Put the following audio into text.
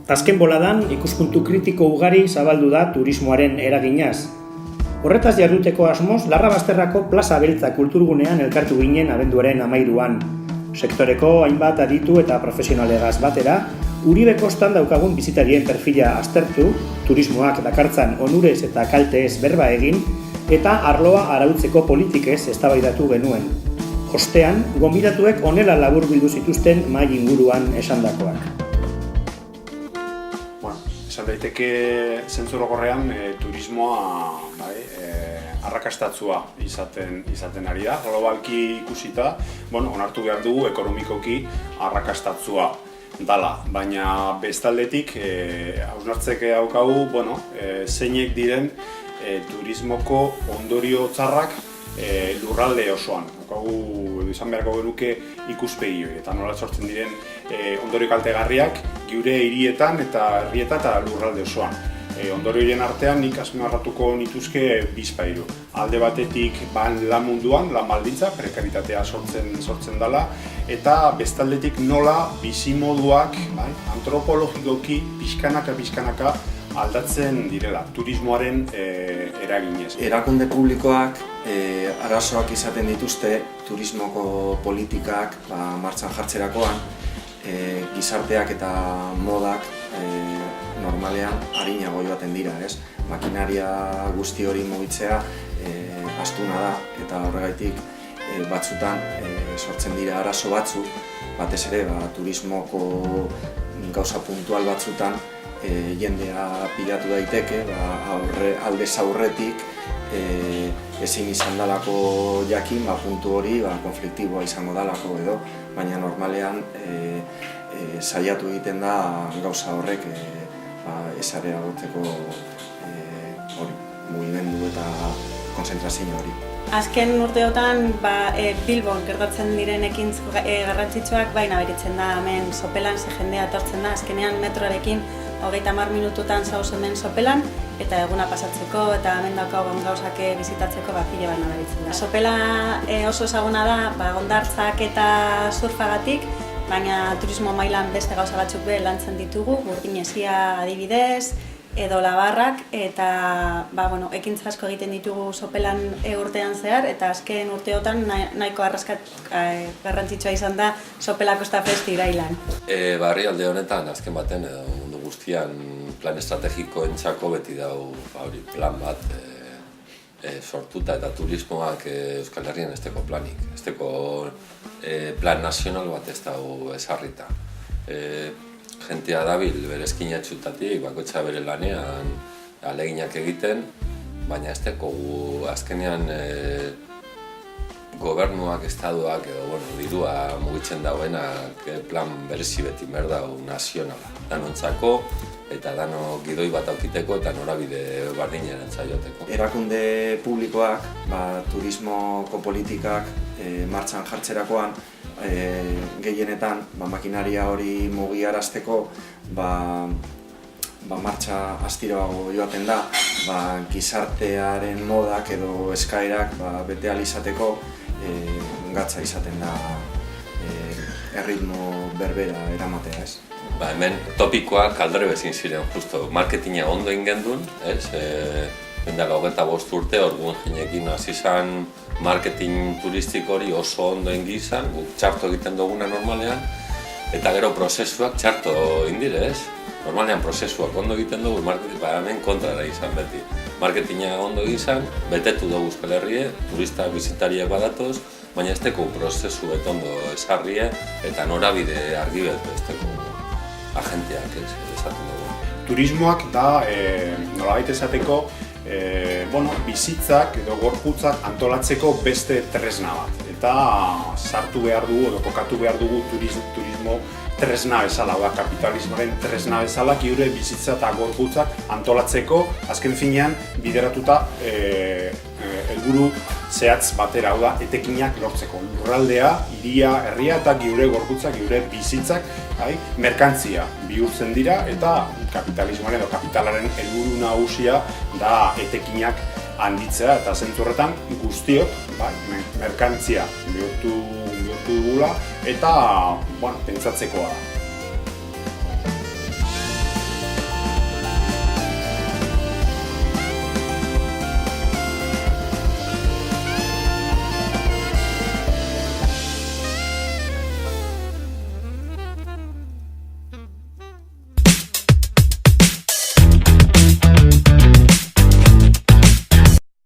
Azken boladan, ikuspuntu kritiko ugari zabaldu da turismoaren eraginaz. Horretaz jarduteko asmoz, Larrabasterrako Plaza Beltza kulturgunean elkartu ginen abenduaren 13an. Sektoreko hainbat aditu eta profesionalegaz batera, Uribe kostan daukagun bizitarien perfila aztertu, turismoak dakartzan onurez eta kalteez berba egin, eta arloa arautzeko politikez eztabaidatu genuen. Ostean, gonbidatuek honela laburbildu zituzten mahai inguruan esandakoak. Esan daiteke zentzu orokorrean turismoa arrakastatsua izaten ari da. Globalki ikusita, onartu behar dugu ekonomikoki arrakastatsua dala, baina bestaldetik hausnartzeke daukagu, zeinek diren turismoko ondorio txarrak lurralde osoan. Izan beharko genuke ikuspegi hori, eta nola sortzen diren ondorio kaltegarriak gure hirietan eta herrietan eta lurralde osoan. Ondorioen artean nik azpimarratuko nituzke bizpahiru. Alde batetik lan munduan, lan baldintza, prekaritatea sortzen dela, eta bestaldetik nola bizimoduak antropologikoki pixkanaka aldatzen direla, turismoaren eraginez. Erakunde publikoak arazoak izaten dituzte turismoko politikak martxan jartzerakoan, gizarteak eta modak normalean arinago joaten dira, ez? Makinaria guzti hori mugitzea astuna da, eta horregaitik batzutan sortzen dira arazo batzuk, batez ere turismoko gauza puntual batzutan jendea pilatu daiteke, aldez aurretik ezin izan dalako jakin puntu hori konfliktiboa izango dalako edo, baina normalean saiatu egiten da gauza horrek ezarea gotzeko mugimendu eta konzentrazio hori. Azken urteotan Bilbon gertatzen diren ekintz garrantzitsuak nabaritzen da hemen Sopelan, ze jendea etortzen da, azkenean metroarekin 30 minututan zauz hemen Sopelan, eta eguna pasatzeko eta hemen daukagun gauzak bizitatzeko pila bat nabaritzen da. Sopela oso ezaguna da hondartzak eta surfagatik, baina turismo mailan beste gauza batzuk lantzen ditugu, Burdinezia adibidez, edo Labarrak, eta ekintza asko egiten ditugu Sopelan urtean zehar, eta azken urteotan nahiko garrantzitsua izan da Sopela Kosta Fest irailan. Herrialde honetan azken baten edo mundu guztian plan estrategikoentzako beti dago plan bat sortuta, eta turismoak Euskal Herrian ez teko planik, ez teko plan nazional bat ez dago ezarrita. Jentea dabil bere eskinatxutatik, bakoitza bere lanean ahaleginak egiten, baina ez teko azkenean gobernuak, estatuak edo dirua mugitzen dauenak plan berezi beti behar dago nazionala. Danontzako eta dano gidoi bat aukiteko eta norabide bardinaren joteko. Erakunde publikoak turismoko politikak martxan jartzerakoan gehienetan makinaria hori mugiarazteko martxa astiroago joaten da, gizartearen modak edo eskaerak bete ahal izateko gatza izaten da erritmo berbera eramatea, ez? Hemen topikoak aldre bezin ziren, justo marketinga ondo ingendun, ez? Bendala 25 urte, orduan jinekin hasi izan marketing turistiko hori oso ondo ingizan, guk txarto egiten duguna normalean, eta gero prozesuak txarto indire, ez? Normalean prozesuak ondo egiten dugu, hemen kontrara izan beti. Marketinga ondo izan, betetu dugu Euskal Herrie, turistak bizitariak badatoz, baina ez teko prozesu betondo esarrie eta norabide argi ez teko agenteak esaten dugu. Turismoak da, nolabait esateko, bizitzak edo gorputzak antolatzeko beste tresna bat. Eta sartu behar dugu edo kokatu behar dugu turismo tresna bezala, kapitalismoaren tresna bezala, gure bizitza eta gorputzak antolatzeko, azken finean bideratuta helburu zehatz batera, hau da, etekinak lortzeko. Lurraldea, hiria, herria eta gure gorputzak, gure bizitzak, merkantzia bihurtzen dira, eta kapitalismoaren edo kapitalaren helburu nagusia da etekinak handitzea, eta zentzu horretan guztiok merkantzia bihurtu dugula, eta pentsatzekoa da.